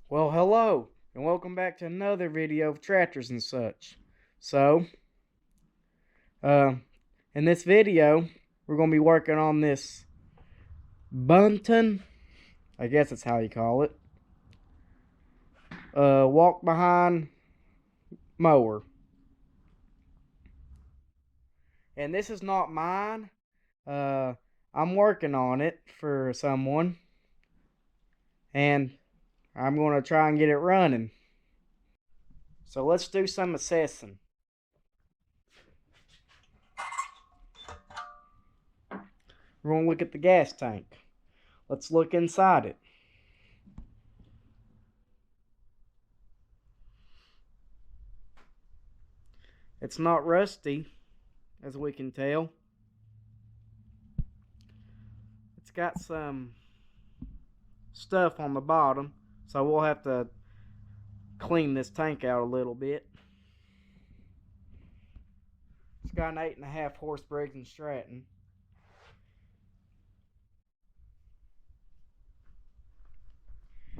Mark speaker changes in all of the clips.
Speaker 1: Well, hello, and welcome back to another video of tractors and such. So, uh, in this video, we're going to be working on this Bunton, I guess that's how you call it, Walk Behind Mower. And this is not mine. I'm working on it for someone, and I'm going to try and get it running. So let's do some assessing. We're going to look at the gas tank. Let's look inside it. It's not rusty, as we can tell. It's got some stuff on the bottom, so we'll have to clean this tank out a little bit. It's got an 8.5 horse Briggs & Stratton.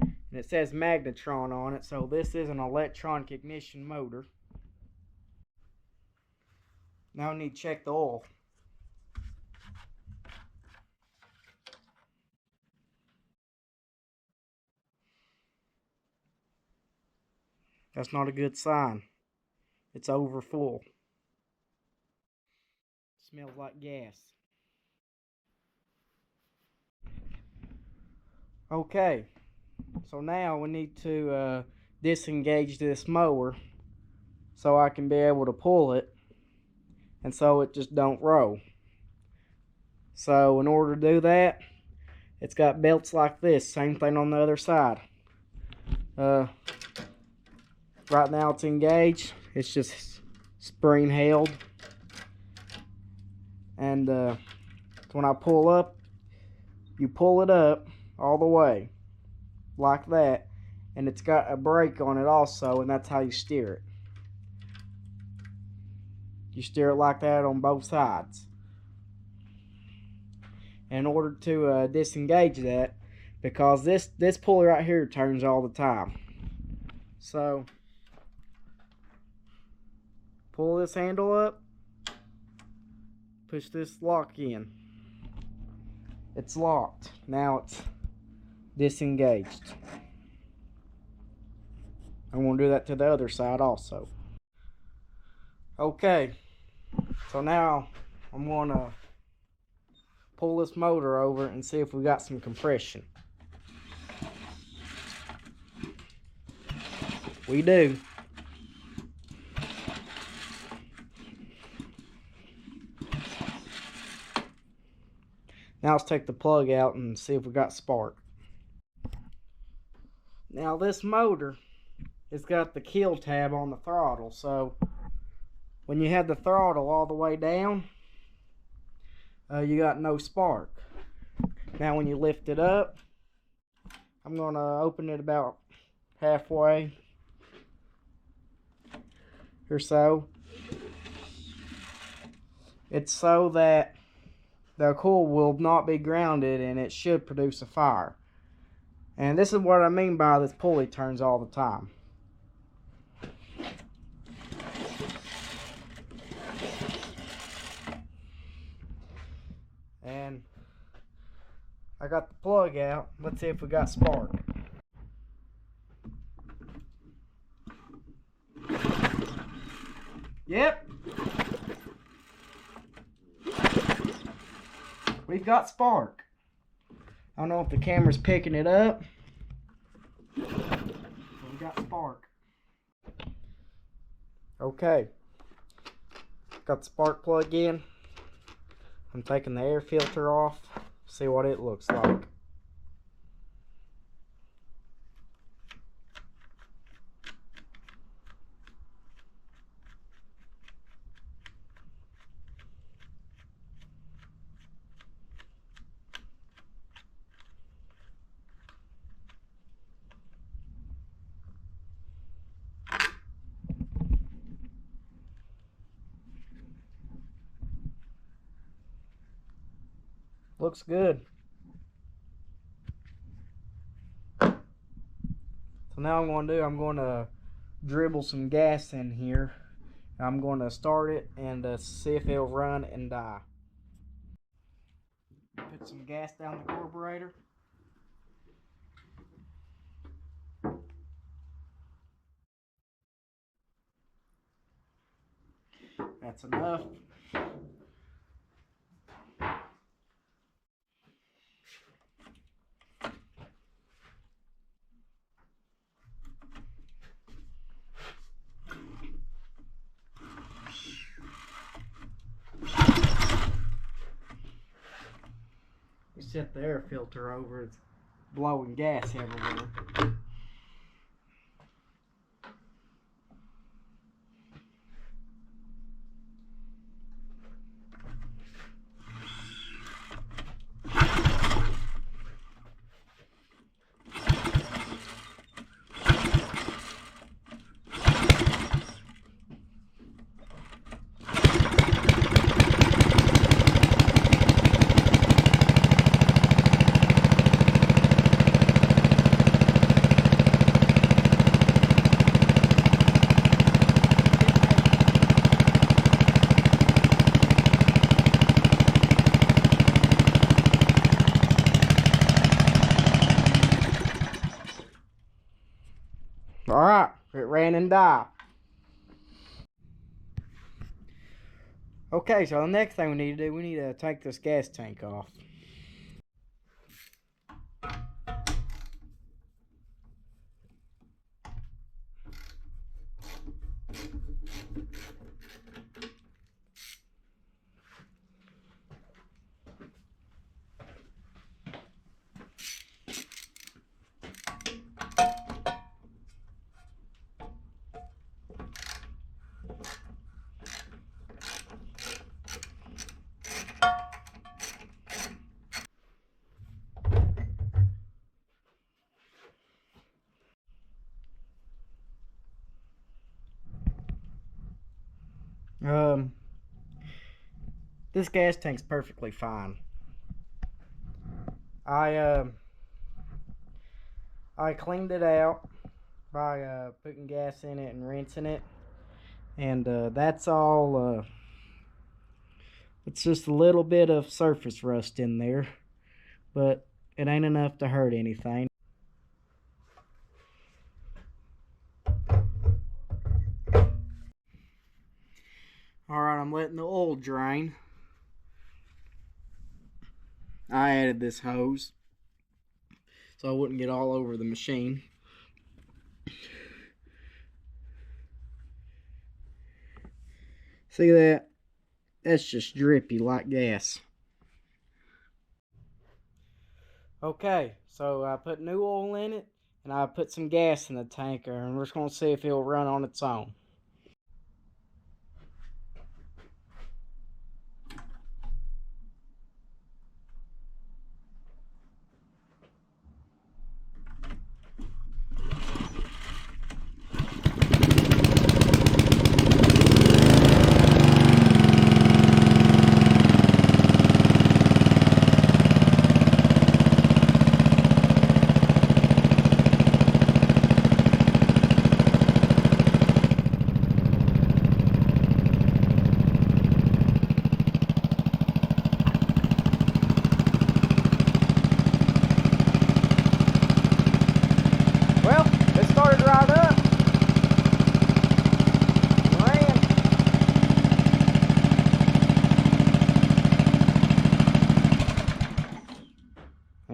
Speaker 1: And it says magnetron on it, so this is an electronic ignition motor. Now we need to check the oil. That's not a good sign. It's over full. Smells like gas. Okay, so now we need to disengage this mower so I can be able to pull it and so it just don't roll. So in order to do that, it's got belts like this, same thing on the other side. Right now it's engaged, it's just spring held, and when I pull up, you pull it up all the way like that, and it's got a brake on it also, and that's how you steer it. You steer it like that on both sides. In order to disengage that, because this pulley right here turns all the time, so pull this handle up, push this lock in. It's locked. Now it's disengaged. I'm going to do that to the other side also. Okay, so now I'm going to pull this motor over and see if we got some compression. We do. Now let's take the plug out and see if we got spark. Now this motor has got the kill tab on the throttle, so when you have the throttle all the way down, you got no spark. Now when you lift it up, I'm going to open it about halfway or so. It's so that the coil will not be grounded and it should produce a fire. And this is what I mean by this pulley turns all the time. And I got the plug out. Let's see if we got spark. Yep. We've got spark. I don't know if the camera's picking it up. But we got spark. Okay. Got the spark plug in. I'm taking the air filter off. See what it looks like. Looks good. So So now I'm going to dribble some gas in here. I'm going to start it and see if it'll run and die. Put some gas down the carburetor. That's enough. We set the air filter over, it's blowing gas everywhere. Alright, it ran and died. Okay, so the next thing we need to do, we need to take this gas tank off. This gas tank's perfectly fine. I cleaned it out by putting gas in it and rinsing it, and that's all. It's just a little bit of surface rust in there, but it ain't enough to hurt anything. Alright, I'm letting the oil drain. I added this hose so I wouldn't get all over the machine. See that? That's just drippy like gas. Okay, so I put new oil in it and I put some gas in the tanker, and we're just going to see if it'll run on its own. Started right up. Ran.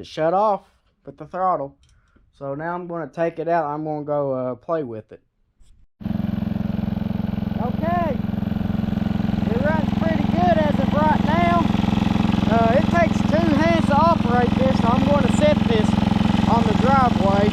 Speaker 1: It shut off with the throttle. So now I'm going to take it out. I'm going to go play with it. Okay. It runs pretty good as of right now. It takes 2 hands to operate this, so I'm going to set this on the driveway.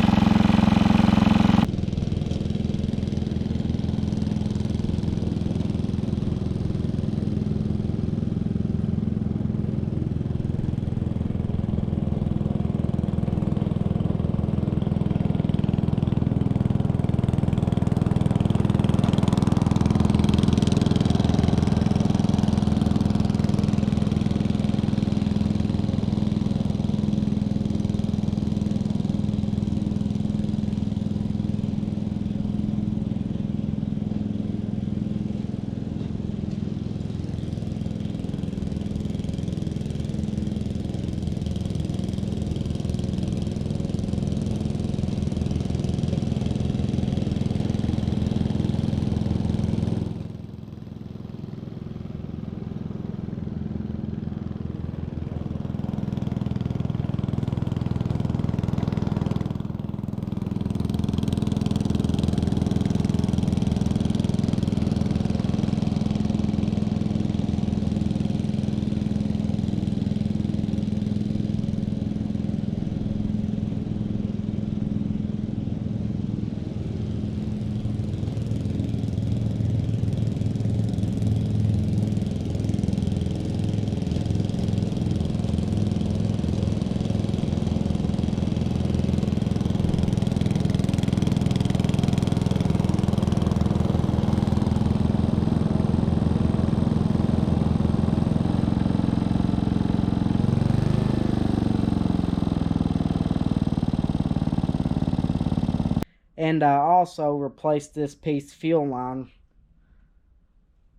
Speaker 1: And I also replaced this piece of fuel line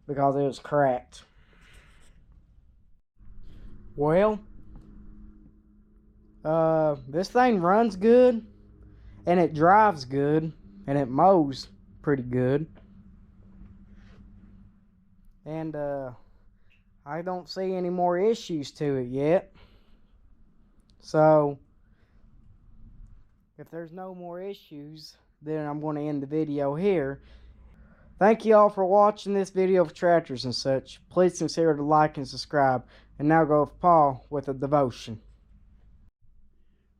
Speaker 1: because it was cracked. Well, this thing runs good, and it drives good, and it mows pretty good. And I don't see any more issues to it yet. So if there's no more issues, then I'm going to end the video here. Thank you all for watching this video of tractors and such. Please consider to like and subscribe. And now go with Paul with a devotion.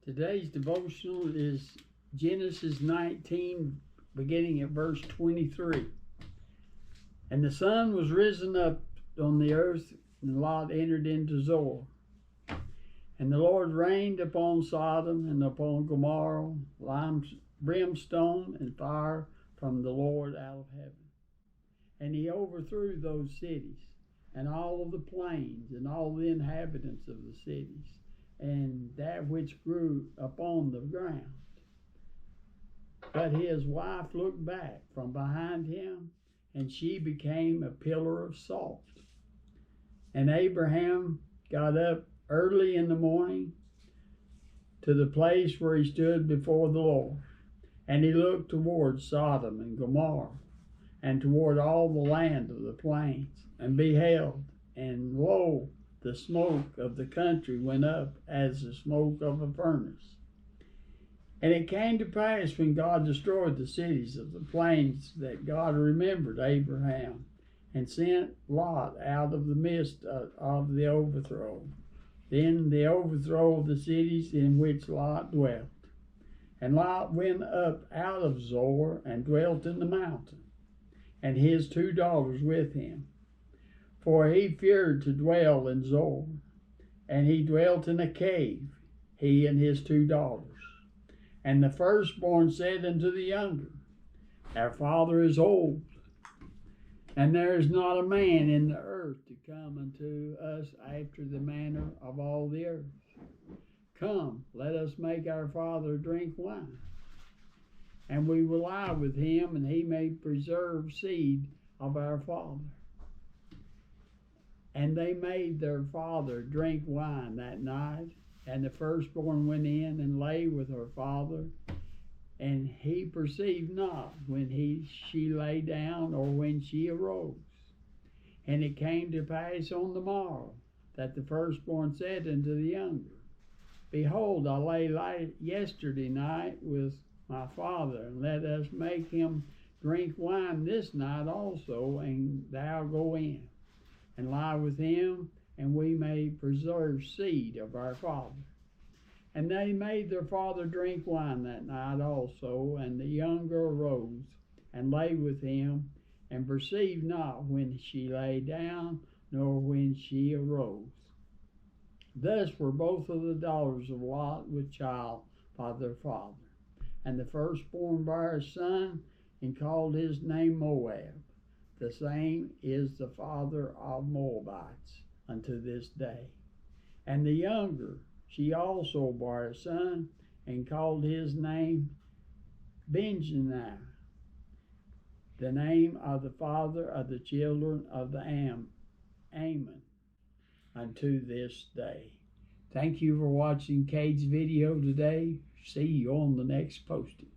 Speaker 2: Today's devotional is Genesis 19, beginning at verse 23. And the sun was risen up on the earth, and Lot entered into Zoar. And the Lord rained upon Sodom and upon Gomorrah brimstone and fire from the Lord out of heaven. And he overthrew those cities, and all of the plains, and all the inhabitants of the cities, and that which grew upon the ground. But his wife looked back from behind him, and she became a pillar of salt. And Abraham got up early in the morning to the place where he stood before the Lord, and he looked toward Sodom and Gomorrah, and toward all the land of the plains, and beheld, and lo, the smoke of the country went up as the smoke of a furnace. And it came to pass, when God destroyed the cities of the plains, that God remembered Abraham, and sent Lot out of the midst of the overthrow. Then the overthrow of the cities in which Lot dwelt. And Lot went up out of Zoar, and dwelt in the mountain, and his 2 daughters with him. For he feared to dwell in Zoar, and he dwelt in a cave, he and his 2 daughters. And the firstborn said unto the younger, Our father is old, and there is not a man in the earth to come unto us after the manner of all the earth. Come, let us make our father drink wine, and we will lie with him, and he may preserve seed of our father. And they made their father drink wine that night, and the firstborn went in and lay with her father, and he perceived not when she lay down or when she arose. And it came to pass on the morrow that the firstborn said unto the younger, Behold, I lay yesterday night with my father, and let us make him drink wine this night also, and thou go in and lie with him, and we may preserve seed of our father. And they made their father drink wine that night also, and the younger arose and lay with him, and perceived not when she lay down, nor when she arose. Thus were both of the daughters of Lot with child by their father. And the firstborn bare a son, and called his name Moab. The same is the father of Moabites unto this day. And the younger, she also bare a son, and called his name Benjamin, the name of the father of the children of the Ammon, unto this day. Thank you for watching Cade's video today. See you on the next posting.